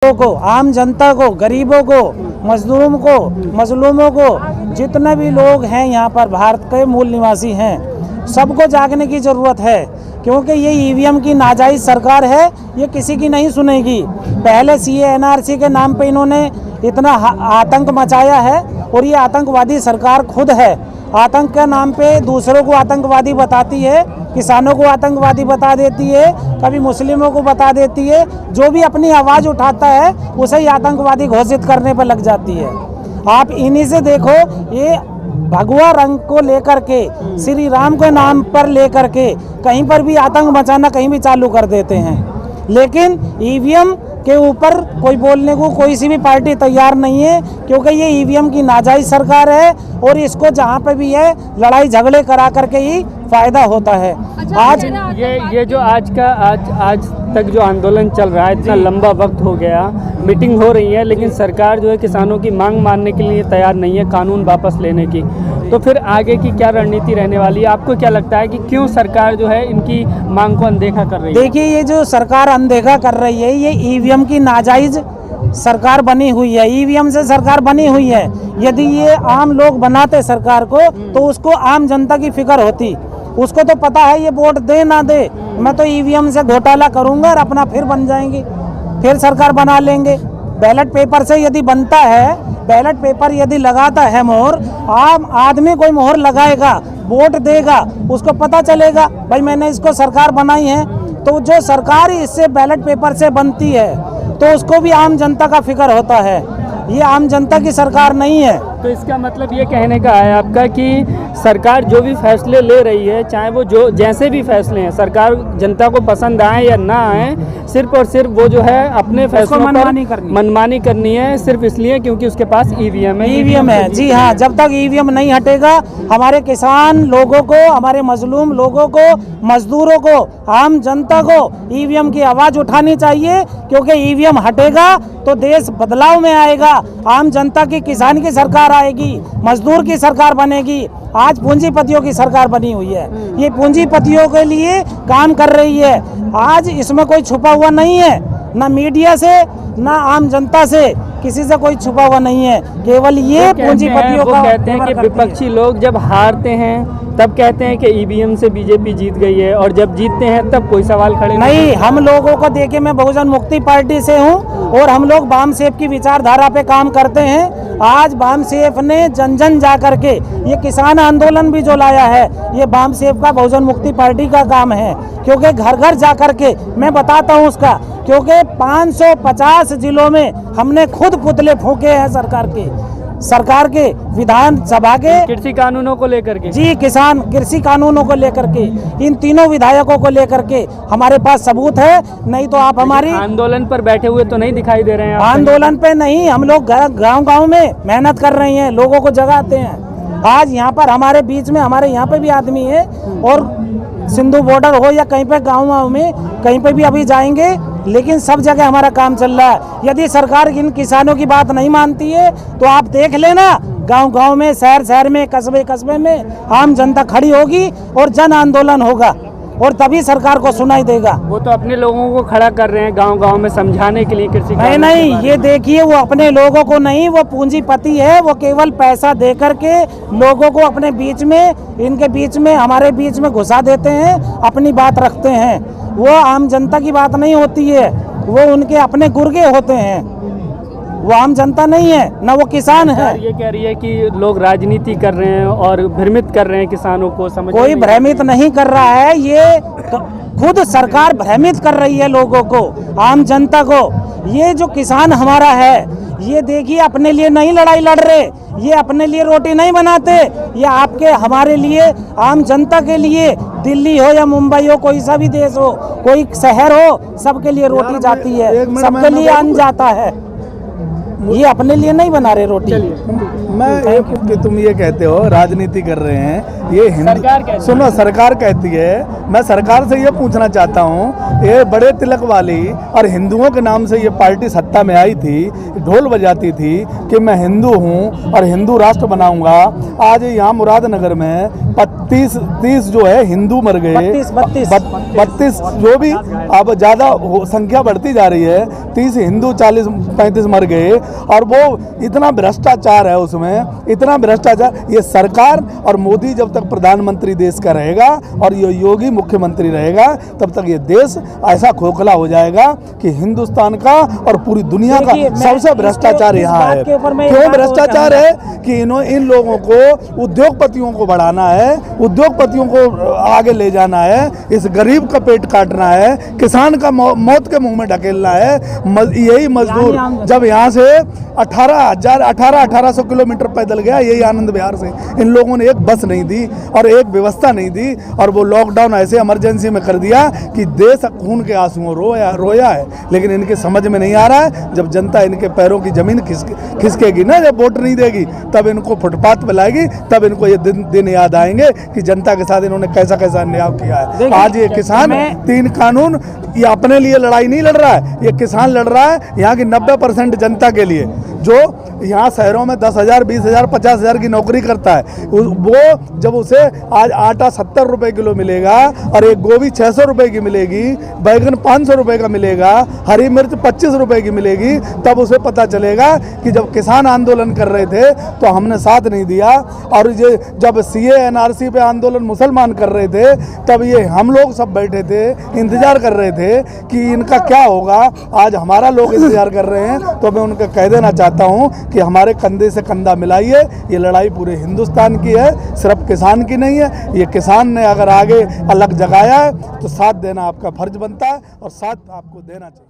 लोगों को, आम जनता को, गरीबों को, मजदूरों को, मजलूमों को, जितने भी लोग हैं यहाँ पर भारत के मूल निवासी हैं, सबको जागने की ज़रूरत है। क्योंकि ये ईवीएम की नाजायज़ सरकार है, ये किसी की नहीं सुनेगी। पहले सीए एनआरसी के नाम पे इन्होंने इतना आतंक मचाया है और ये आतंकवादी सरकार खुद है। आतंक के नाम पे दूसरों को आतंकवादी बताती है, किसानों को आतंकवादी बता देती है, कभी मुस्लिमों को बता देती है। जो भी अपनी आवाज़ उठाता है उसे ही आतंकवादी घोषित करने पर लग जाती है। आप इन्हीं से देखो, ये भगवा रंग को लेकर के, श्री राम के नाम पर लेकर के कहीं पर भी आतंक मचाना कहीं भी चालू कर देते हैं। लेकिन ईवीएम के ऊपर कोई बोलने को कोई सी भी पार्टी तैयार नहीं है, क्योंकि ये ईवीएम की नाजायज़ सरकार है और इसको जहाँ पे भी है लड़ाई झगड़े करा करके ही फायदा होता है। आज ये जो आज तक जो आंदोलन चल रहा है, इतना लंबा वक्त हो गया, मीटिंग हो रही है, लेकिन सरकार जो है किसानों की मांग मानने के लिए तैयार नहीं है, कानून वापस लेने की। तो फिर आगे की क्या रणनीति रहने वाली है? आपको क्या लगता है कि क्यों सरकार जो है इनकी मांग को अनदेखा कर रही है? देखिए, ये जो सरकार अनदेखा कर रही है, ये ईवीएम की नाजायज़ सरकार बनी हुई है। ईवीएम से सरकार बनी हुई है। यदि ये आम लोग बनाते सरकार को तो उसको आम जनता की फिक्र होती। उसको तो पता है ये वोट दे ना दे, मैं तो ईवीएम से घोटाला करूंगा और अपना फिर बन जाएंगे, फिर सरकार बना लेंगे। बैलेट पेपर से यदि बनता है, बैलेट पेपर यदि लगाता है मोहर, आम आदमी कोई मोहर लगाएगा, वोट देगा, उसको पता चलेगा भाई मैंने इसको सरकार बनाई है। तो जो सरकार इससे बैलेट पेपर से बनती है तो उसको भी आम जनता का फिक्र होता है। ये आम जनता की सरकार नहीं है। तो इसका मतलब ये कहने का है आपका कि सरकार जो भी फैसले ले रही है, चाहे वो जो जैसे भी फैसले हैं, सरकार जनता को पसंद आए या ना आए, सिर्फ और सिर्फ वो जो है अपने फैसलों पर मनमानी करनी है, सिर्फ इसलिए क्योंकि उसके पास ईवीएम है। ईवीएम है, जी हाँ। जब तक ईवीएम नहीं हटेगा, हमारे किसान लोगों को, हमारे मजलूम लोगों को, मजदूरों को, आम जनता को ईवीएम की आवाज़ उठानी चाहिए। क्योंकि ईवीएम हटेगा तो देश बदलाव में आएगा, आम जनता की, किसान की सरकार आएगी, मजदूर की सरकार बनेगी। आज पूंजीपतियों की सरकार बनी हुई है, ये पूंजीपतियों के लिए काम कर रही है। आज इसमें कोई छुपा हुआ नहीं है, ना मीडिया से ना आम जनता से, किसी से कोई छुपा हुआ नहीं है। केवल ये पूंजीपतियों का कहते हैं कि विपक्षी लोग जब हारते हैं तब कहते हैं कि ईवीएम से बीजेपी जीत गई है, और जब जीतते हैं तब कोई सवाल खड़े नहीं। हम लोगों को देखिए, मैं बहुजन मुक्ति पार्टी से हूँ और हम लोग वामसेफ की विचारधारा पे काम करते हैं। आज वामसेफ ने जन जन जा करके, ये किसान आंदोलन भी जो लाया है, ये वामसेफ का, बहुजन मुक्ति पार्टी का काम है। क्योंकि घर घर जा करके मैं बताता हूँ उसका, क्योंकि 550 जिलों में हमने खुद पुतले फूके हैं सरकार के विधानसभा के कृषि कानूनों को लेकर के। जी, किसान कृषि कानूनों को लेकर के, इन तीनों विधायकों को लेकर के हमारे पास सबूत है। नहीं तो आप हमारी आंदोलन पर बैठे हुए तो नहीं दिखाई दे रहे हैं। आंदोलन पे नहीं, हम लोग गांव-गांव में मेहनत कर रहे हैं, लोगों को जगाते हैं। आज यहाँ पर हमारे बीच में, हमारे यहाँ पे भी आदमी है, और सिंधु बॉर्डर हो या कहीं पे गाँव में कहीं पे भी अभी जाएंगे, लेकिन सब जगह हमारा काम चल रहा है। यदि सरकार इन किसानों की बात नहीं मानती है तो आप देख लेना, गांव-गांव में, शहर में, कस्बे में आम जनता खड़ी होगी और जन आंदोलन होगा, और तभी सरकार को सुनाई देगा। वो तो अपने लोगों को खड़ा कर रहे हैं गांव-गांव में समझाने के लिए कृषि। नहीं, ये देखिए, वो अपने लोगों को नहीं, वो पूंजीपति है। वो केवल पैसा दे करके लोगों को अपने बीच में, इनके बीच में, हमारे बीच में घुसा देते हैं, अपनी बात रखते हैं। वो आम जनता की बात नहीं होती है, वो उनके अपने गुर्गे होते हैं। वो आम जनता नहीं है, ना वो किसान है। ये कह रही है कि लोग राजनीति कर रहे हैं और भ्रमित कर रहे हैं किसानों को। कोई भ्रमित नहीं कर रहा है, ये खुद सरकार भ्रमित कर रही है लोगों को, आम जनता को। ये जो किसान हमारा है, ये देखिए अपने लिए नहीं लड़ाई लड़ रहे, ये अपने लिए रोटी नहीं बनाते, ये आपके, हमारे लिए, आम जनता के लिए, दिल्ली हो या मुंबई हो, कोई सा भी देश हो, कोई शहर हो, सबके लिए रोटी जाती है, सबके लिए अन्न जाता है। ये अपने लिए नहीं बना रहे रोटी। मैं तुम ये कहते हो राजनीति कर रहे हैं, ये हिंदू, सुनो, सरकार कहती है। मैं सरकार से ये पूछना चाहता हूँ, ये बड़े तिलक वाली और हिंदुओं के नाम से ये पार्टी सत्ता में आई थी, ढोल बजाती थी कि मैं हिंदू हूँ और हिंदू राष्ट्र बनाऊंगा। आज यहाँ मुरादनगर में 30 जो है हिंदू मर गए, 32 जो भी अब ज़्यादा संख्या बढ़ती जा रही है। 30 हिंदू 40-35 मर गए, और वो इतना भ्रष्टाचार है उसमें, इतना भ्रष्टाचार। ये सरकार और मोदी जब तक प्रधानमंत्री देश का रहेगा और ये योगी मुख्यमंत्री रहेगा, तब तक ये देश ऐसा खोखला हो जाएगा कि हिंदुस्तान का और पूरी दुनिया का सबसे भ्रष्टाचार यहाँ है। क्यों भ्रष्टाचार है कि इन लोगों को, उद्योगपतियों को बढ़ाना है, उद्योगपतियों को आगे ले जाना है, इस गरीब का पेट काटना है, किसान का मौत के मुंह में ढकेलना है। यही मजदूर जब यहाँ से 1800 किलोमीटर पैदल गया, यही आनंद विहार से, इन लोगों ने एक बस नहीं दी और एक व्यवस्था नहीं दी, और वो लॉकडाउन ऐसे इमरजेंसी में कर दिया कि देश खून के आंसुओं रोया है। लेकिन इनके समझ में नहीं आ रहा है, जब जनता इनके पैरों की जमीन खिसकेगी ना, जब वोट नहीं देगी, तब इनको फुटपाथ पे लाएगी, तब इनको ये दिन याद आएंगे कि जनता के साथ इन्होंने कैसा कैसा अन्याय किया है। आज ये किसान 3 कानून, ये अपने लिए लड़ाई नहीं लड़ रहा है, ये किसान लड़ रहा है यहाँ की 90% जनता के लिए, जो यहाँ शहरों में 10,000, 20,000, 50,000 की नौकरी करता है। वो जब उसे आज आटा 70 रुपए किलो मिलेगा और एक गोभी 600 रुपए की मिलेगी, बैगन 500 रुपए का मिलेगा, हरी मिर्च 25 रुपए की मिलेगी, तब उसे पता चलेगा कि जब किसान आंदोलन कर रहे थे तो हमने साथ नहीं दिया, और ये जब CA NRC पे आंदोलन मुसलमान कर रहे थे, तब ये हम लोग सब बैठे थे, इंतजार कर रहे थे कि इनका क्या होगा। आज हमारा लोग इंतजार कर रहे हैं, तो मैं उनको कह देना चाहता हूँ कि हमारे कंधे से कंधा मिलाइए। ये लड़ाई पूरे हिंदुस्तान की है, सिर्फ किसान की नहीं है। ये किसान ने अगर आगे अलग जगाया है तो साथ देना आपका फर्ज बनता है और साथ आपको देना चाहिए।